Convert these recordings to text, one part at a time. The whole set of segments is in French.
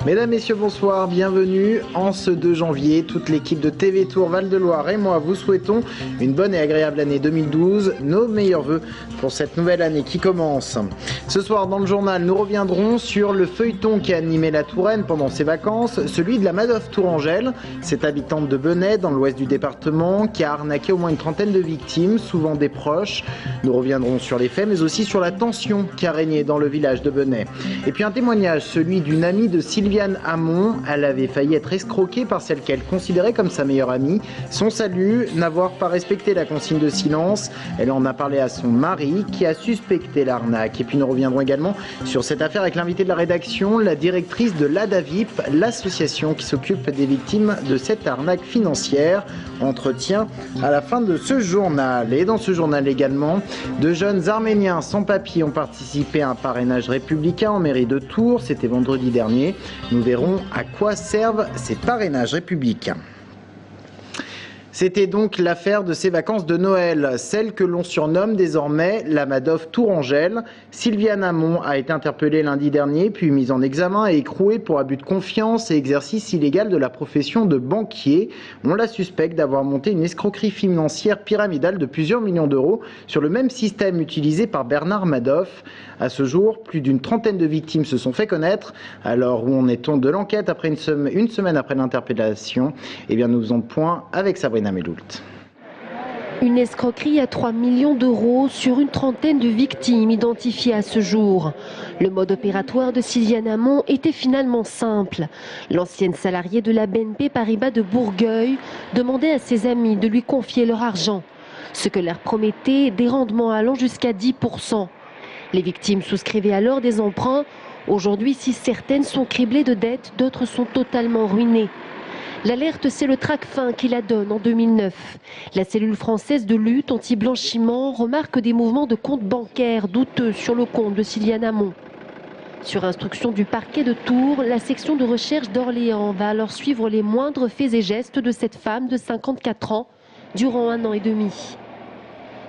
Mesdames, Messieurs, bonsoir, bienvenue en ce 2 janvier. Toute l'équipe de TV Tour Val-de-Loire et moi vous souhaitons une bonne et agréable année 2012. Nos meilleurs vœux pour cette nouvelle année qui commence. Ce soir dans le journal, nous reviendrons sur le feuilleton qui a animé la Touraine pendant ses vacances, celui de la Madoff Tourangelle, cette habitante de Benay dans l'ouest du département qui a arnaqué au moins une trentaine de victimes, souvent des proches. Nous reviendrons sur les faits mais aussi sur la tension qui a régné dans le village de Benay. Et puis un témoignage, celui d'une amie de Sylviane Hamon. Elle avait failli être escroquée par celle qu'elle considérait comme sa meilleure amie. Son salut, n'avoir pas respecté la consigne de silence. Elle en a parlé à son mari qui a suspecté l'arnaque. Et puis nous reviendrons également sur cette affaire avec l'invité de la rédaction, la directrice de l'ADAVIP, l'association qui s'occupe des victimes de cette arnaque financière. Entretien à la fin de ce journal. Et dans ce journal également, de jeunes Arméniens sans papier ont participé à un parrainage républicain en mairie de Tours. C'était vendredi dernier. Nous verrons à quoi servent ces parrainages républicains. C'était donc l'affaire de ces vacances de Noël, celle que l'on surnomme désormais la Madoff Tourangelle. Sylviane Hamon a été interpellée lundi dernier, puis mise en examen et écrouée pour abus de confiance et exercice illégal de la profession de banquier. On la suspecte d'avoir monté une escroquerie financière pyramidale de plusieurs millions d'euros sur le même système utilisé par Bernard Madoff. À ce jour, plus d'une trentaine de victimes se sont fait connaître. Alors où en est-on de l'enquête après une semaine après l'interpellation? Eh bien nous faisons le point avec Sabrina Meloult. Une escroquerie à 3 millions d'euros sur une trentaine de victimes identifiées à ce jour. Le mode opératoire de Sylviane Hamon était finalement simple. L'ancienne salariée de la BNP Paribas de Bourgueil demandait à ses amis de lui confier leur argent, ce que leur promettait des rendements allant jusqu'à 10%. Les victimes souscrivaient alors des emprunts. Aujourd'hui, si certaines sont criblées de dettes, d'autres sont totalement ruinées. L'alerte, c'est le Tracfin qui la donne en 2009. La cellule française de lutte anti-blanchiment remarque des mouvements de comptes bancaires douteux sur le compte de Sylviane Hamon. Sur instruction du parquet de Tours, la section de recherche d'Orléans va alors suivre les moindres faits et gestes de cette femme de 54 ans durant 1 an et demi.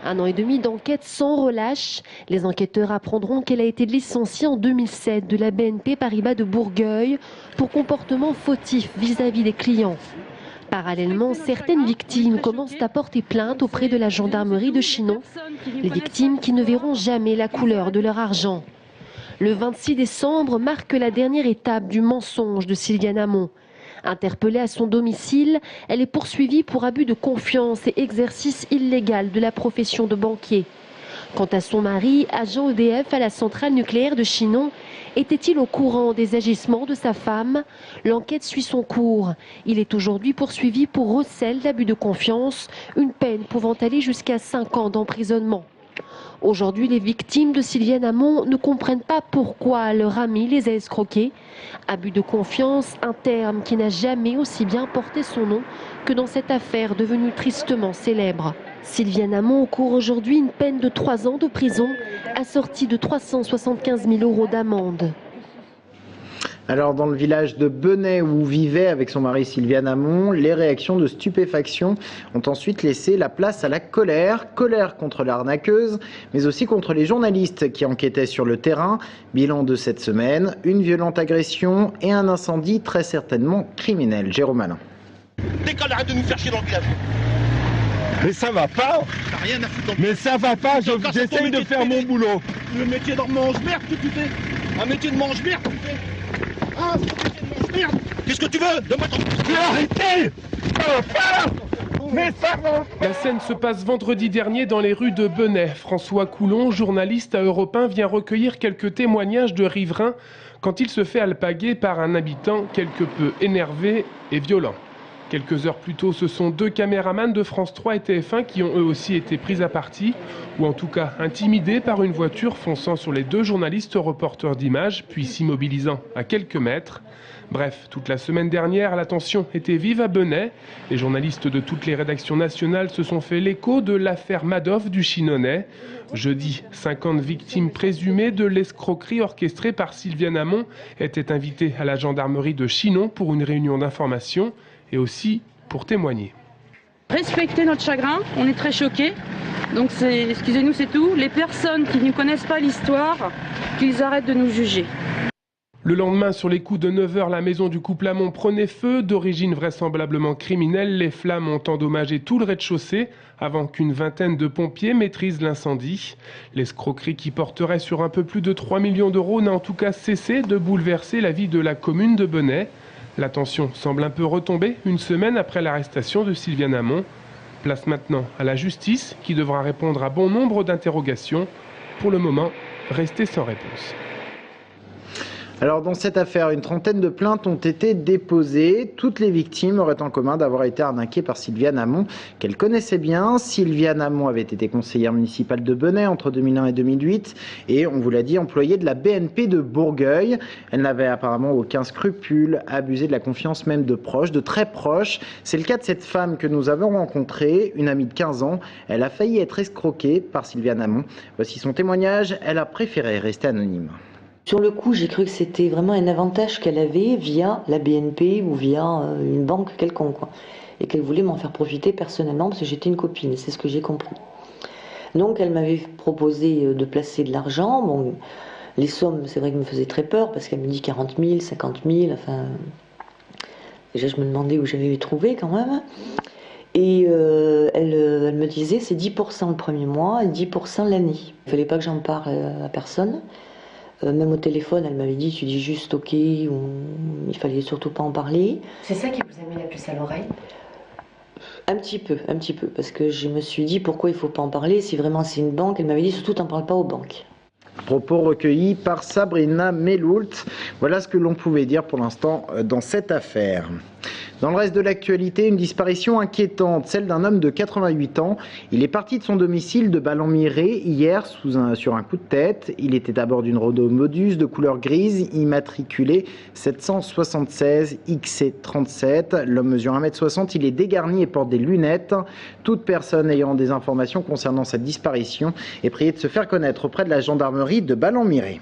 1 an et demi d'enquête sans relâche. Les enquêteurs apprendront qu'elle a été licenciée en 2007 de la BNP Paribas de Bourgueil pour comportement fautif vis-à-vis des clients. Parallèlement, certaines victimes commencent à porter plainte auprès de la gendarmerie de Chinon. Les victimes qui ne verront jamais la couleur de leur argent. Le 26 décembre marque la dernière étape du mensonge de Sylviane Hamon. Interpellée à son domicile, elle est poursuivie pour abus de confiance et exercice illégal de la profession de banquier. Quant à son mari, agent EDF à la centrale nucléaire de Chinon, était-il au courant des agissements de sa femme? L'enquête suit son cours. Il est aujourd'hui poursuivi pour recel d'abus de confiance, une peine pouvant aller jusqu'à 5 ans d'emprisonnement. Aujourd'hui, les victimes de Sylviane Hamon ne comprennent pas pourquoi leur ami les a escroqués. Abus de confiance, un terme qui n'a jamais aussi bien porté son nom que dans cette affaire devenue tristement célèbre. Sylviane Hamon court aujourd'hui une peine de 3 ans de prison, assortie de 375 000 € d'amende. Alors dans le village de Benay où vivait avec son mari Sylviane Hamon, les réactions de stupéfaction ont ensuite laissé la place à la colère. Colère contre l'arnaqueuse, mais aussi contre les journalistes qui enquêtaient sur le terrain. Bilan de cette semaine, une violente agression et un incendie très certainement criminel. Jérôme Alain. Décolle, arrête de nous faire chier dans le village. Mais ça va pas. T'as rien à foutre. Mais ça va pas, j'essaye de faire mon boulot. Le métier de mange-merde que tu fais. Un métier de mange-merde que tu fais. Ah, c'est un métier de mange-merde. Qu'est-ce que tu veux? Donne-moi ton... Mais arrêtez. Mais ça va. La scène se passe vendredi dernier dans les rues de Benay. François Coulon, journaliste à Europe 1, vient recueillir quelques témoignages de riverains quand il se fait alpaguer par un habitant quelque peu énervé et violent. Quelques heures plus tôt, ce sont 2 caméramans de France 3 et TF1 qui ont eux aussi été pris à partie, ou en tout cas intimidés par une voiture fonçant sur les 2 journalistes reporters d'images, puis s'immobilisant à quelques mètres. Bref, toute la semaine dernière, la tension était vive à Benay. Les journalistes de toutes les rédactions nationales se sont fait l'écho de l'affaire Madoff du Chinonnais. Jeudi, 50 victimes présumées de l'escroquerie orchestrée par Sylviane Hamon étaient invitées à la gendarmerie de Chinon pour une réunion d'information. Et aussi pour témoigner. Respecter notre chagrin, on est très choqués. Donc excusez-nous, c'est tout. Les personnes qui ne connaissent pas l'histoire, qu'ils arrêtent de nous juger. Le lendemain, sur les coups de 9 h, la maison du couple Hamon prenait feu. D'origine vraisemblablement criminelle, les flammes ont endommagé tout le rez-de-chaussée avant qu'une vingtaine de pompiers maîtrisent l'incendie. L'escroquerie qui porterait sur un peu plus de 3 millions d'euros n'a en tout cas cessé de bouleverser la vie de la commune de Benay. La tension semble un peu retomber une semaine après l'arrestation de Sylviane Hamon. Place maintenant à la justice qui devra répondre à bon nombre d'interrogations. Pour le moment, restez sans réponse. Alors dans cette affaire, une trentaine de plaintes ont été déposées. Toutes les victimes auraient en commun d'avoir été arnaquées par Sylviane Hamon, qu'elle connaissait bien. Sylviane Hamon avait été conseillère municipale de Benay entre 2001 et 2008 et, on vous l'a dit, employée de la BNP de Bourgueil. Elle n'avait apparemment aucun scrupule, abusé de la confiance même de proches, de très proches. C'est le cas de cette femme que nous avons rencontrée, une amie de 15 ans. Elle a failli être escroquée par Sylviane Hamon. Voici son témoignage. Elle a préféré rester anonyme. Sur le coup, j'ai cru que c'était vraiment un avantage qu'elle avait via la BNP ou via une banque quelconque, quoi. Et qu'elle voulait m'en faire profiter personnellement parce que j'étais une copine, c'est ce que j'ai compris. Donc elle m'avait proposé de placer de l'argent. Bon, les sommes, c'est vrai qu'elles me faisaient très peur parce qu'elle me dit 40 000, 50 000, enfin... Déjà, je me demandais où j'allais les trouver quand même. Et elle me disait c'est 10% le premier mois et 10% l'année. Il ne fallait pas que j'en parle à personne. Même au téléphone, elle m'avait dit, tu dis juste ok, ou il fallait surtout pas en parler. C'est ça qui vous a mis la puce à l'oreille? Un petit peu, parce que je me suis dit, pourquoi il faut pas en parler? Si vraiment c'est une banque, elle m'avait dit, surtout t'en parles pas aux banques. Propos recueillis par Sabrina Meloult. Voilà ce que l'on pouvait dire pour l'instant dans cette affaire. Dans le reste de l'actualité, une disparition inquiétante, celle d'un homme de 88 ans. Il est parti de son domicile de Ballon-Miré hier sur un coup de tête. Il était à bord d'une Renault Modus de couleur grise, immatriculée 776 XC37. L'homme mesure 1,60 m, il est dégarni et porte des lunettes. Toute personne ayant des informations concernant cette disparition est priée de se faire connaître auprès de la gendarmerie de Ballon-Miré.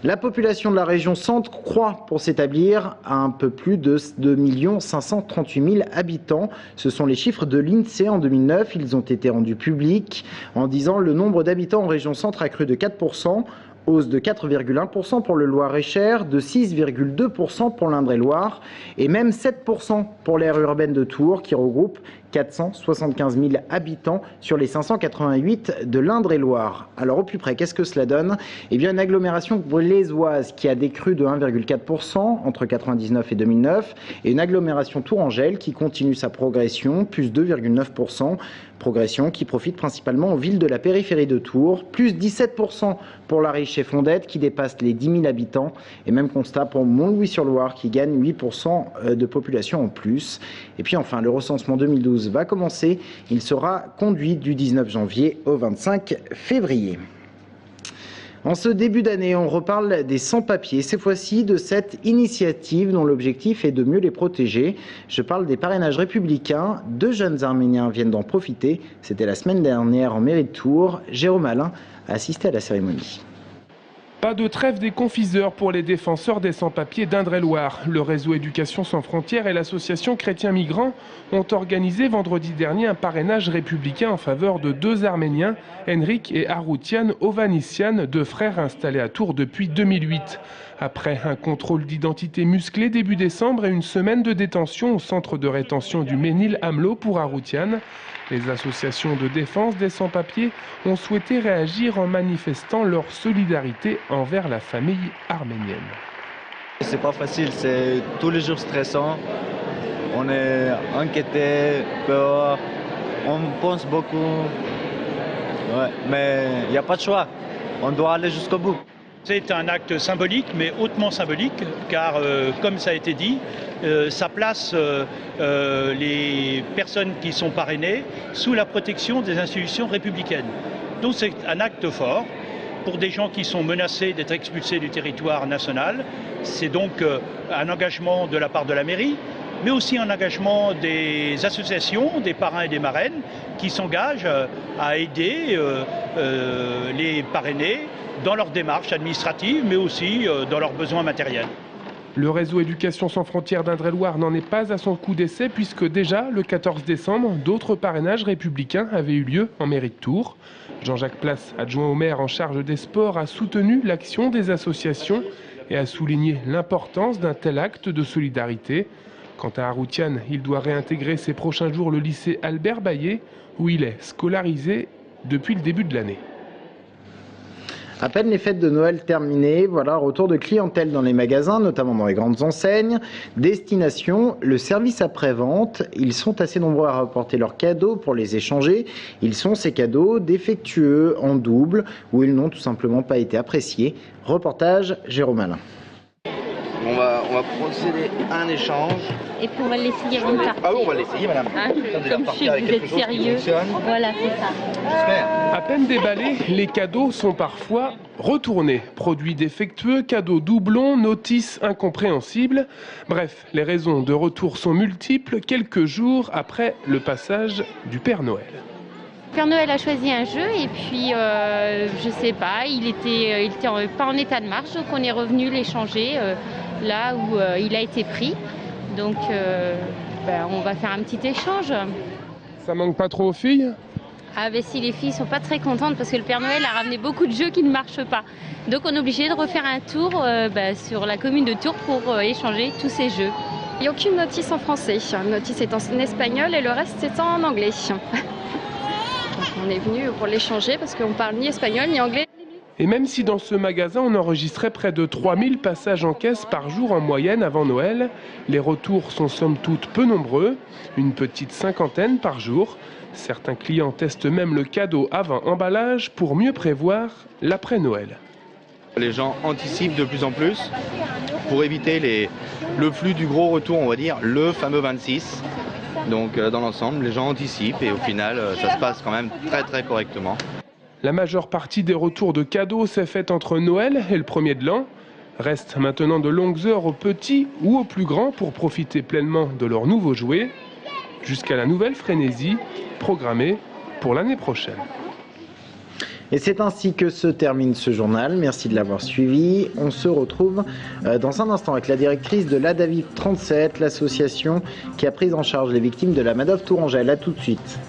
La population de la région Centre croît pour s'établir à un peu plus de 2 538 000 habitants. Ce sont les chiffres de l'INSEE en 2009. Ils ont été rendus publics en disant le nombre d'habitants en région Centre a cru de 4%. Hausse de 4,1% pour le Loir-et-Cher, de 6,2% pour l'Indre-et-Loire et même 7% pour l'aire urbaine de Tours qui regroupe 475 000 habitants sur les 588 de l'Indre-et-Loire. Alors au plus près, qu'est-ce que cela donne? Eh bien une agglomération blésoise qui a décru de 1,4% entre 1999 et 2009 et une agglomération tourangelle qui continue sa progression, plus 2,9%. Progression qui profite principalement aux villes de la périphérie de Tours, plus 17% pour la Riche et Fondette qui dépasse les 10 000 habitants et même constat pour Mont-Louis-sur-Loire qui gagne 8% de population en plus. Et puis enfin, le recensement 2012 va commencer, il sera conduit du 19 janvier au 25 février. En ce début d'année, on reparle des sans-papiers, cette fois-ci de cette initiative dont l'objectif est de mieux les protéger. Je parle des parrainages républicains. 2 jeunes Arméniens viennent d'en profiter. C'était la semaine dernière en mairie de Tours. Jérôme Alain a assisté à la cérémonie. Pas de trêve des confiseurs pour les défenseurs des sans-papiers d'Indre-et-Loire. Le réseau Éducation sans frontières et l'association Chrétiens Migrants ont organisé vendredi dernier un parrainage républicain en faveur de 2 Arméniens, Henrik et Aroutian Ovanisyan, 2 frères installés à Tours depuis 2008. Après un contrôle d'identité musclé début décembre et une semaine de détention au centre de rétention du Ménil-Amelot pour Aroutian, les associations de défense des sans-papiers ont souhaité réagir en manifestant leur solidarité envers la famille arménienne. C'est pas facile, c'est tous les jours stressant. On est inquiété, peur, on pense beaucoup. Ouais, mais il n'y a pas de choix, on doit aller jusqu'au bout. C'est un acte symbolique, mais hautement symbolique, car comme ça a été dit, ça place les personnes qui sont parrainées sous la protection des institutions républicaines. Donc c'est un acte fort pour des gens qui sont menacés d'être expulsés du territoire national. C'est donc un engagement de la part de la mairie, mais aussi un engagement des associations, des parrains et des marraines qui s'engagent à aider les parrainés dans leur démarche administrative, mais aussi dans leurs besoins matériels. Le réseau Éducation sans frontières d'Indre-et-Loire n'en est pas à son coup d'essai puisque déjà, le 14 décembre, d'autres parrainages républicains avaient eu lieu en mairie de Tours. Jean-Jacques Place, adjoint au maire en charge des sports, a soutenu l'action des associations et a souligné l'importance d'un tel acte de solidarité. Quant à Haroutian, il doit réintégrer ces prochains jours le lycée Albert Bayet, où il est scolarisé depuis le début de l'année. À peine les fêtes de Noël terminées, voilà, retour de clientèle dans les magasins, notamment dans les grandes enseignes. Destination, le service après-vente. Ils sont assez nombreux à rapporter leurs cadeaux pour les échanger. Ils sont ces cadeaux défectueux, en double, ou ils n'ont tout simplement pas été appréciés. Reportage, Jérôme Alain. On va procéder à un échange. Et puis on va l'essayer avant de partir. Ah oui, on va l'essayer, madame. Hein, comme je sais que vous êtes sérieux. Voilà, c'est ça. J'espère. À peine déballés, les cadeaux sont parfois retournés. Produits défectueux, cadeaux doublons, notices incompréhensibles. Bref, les raisons de retour sont multiples quelques jours après le passage du Père Noël. Père Noël a choisi un jeu et puis je sais pas, il était pas en état de marche, donc on est revenu l'échanger là où il a été pris. Donc on va faire un petit échange. Ça manque pas trop aux filles ? Ah ben si, les filles sont pas très contentes parce que le Père Noël a ramené beaucoup de jeux qui ne marchent pas. Donc on est obligé de refaire un tour sur la commune de Tours pour échanger tous ces jeux. Il n'y a aucune notice en français, une notice est en espagnol et le reste c'est en anglais. On est venu pour l'échanger parce qu'on parle ni espagnol ni anglais. Et même si dans ce magasin on enregistrait près de 3000 passages en caisse par jour en moyenne avant Noël, les retours sont somme toute peu nombreux, une petite cinquantaine par jour. Certains clients testent même le cadeau avant emballage pour mieux prévoir l'après-Noël. Les gens anticipent de plus en plus pour éviter le flux du gros retour, on va dire, le fameux 26. Donc dans l'ensemble, les gens anticipent et au final, ça se passe quand même très très correctement. La majeure partie des retours de cadeaux s'est faite entre Noël et le 1er de l'an. Restent maintenant de longues heures aux petits ou aux plus grands pour profiter pleinement de leurs nouveaux jouets, jusqu'à la nouvelle frénésie programmée pour l'année prochaine. Et c'est ainsi que se termine ce journal. Merci de l'avoir suivi. On se retrouve dans un instant avec la directrice de l'ADAVIF 37, l'association qui a pris en charge les victimes de la Madoff Tourangelle. À tout de suite.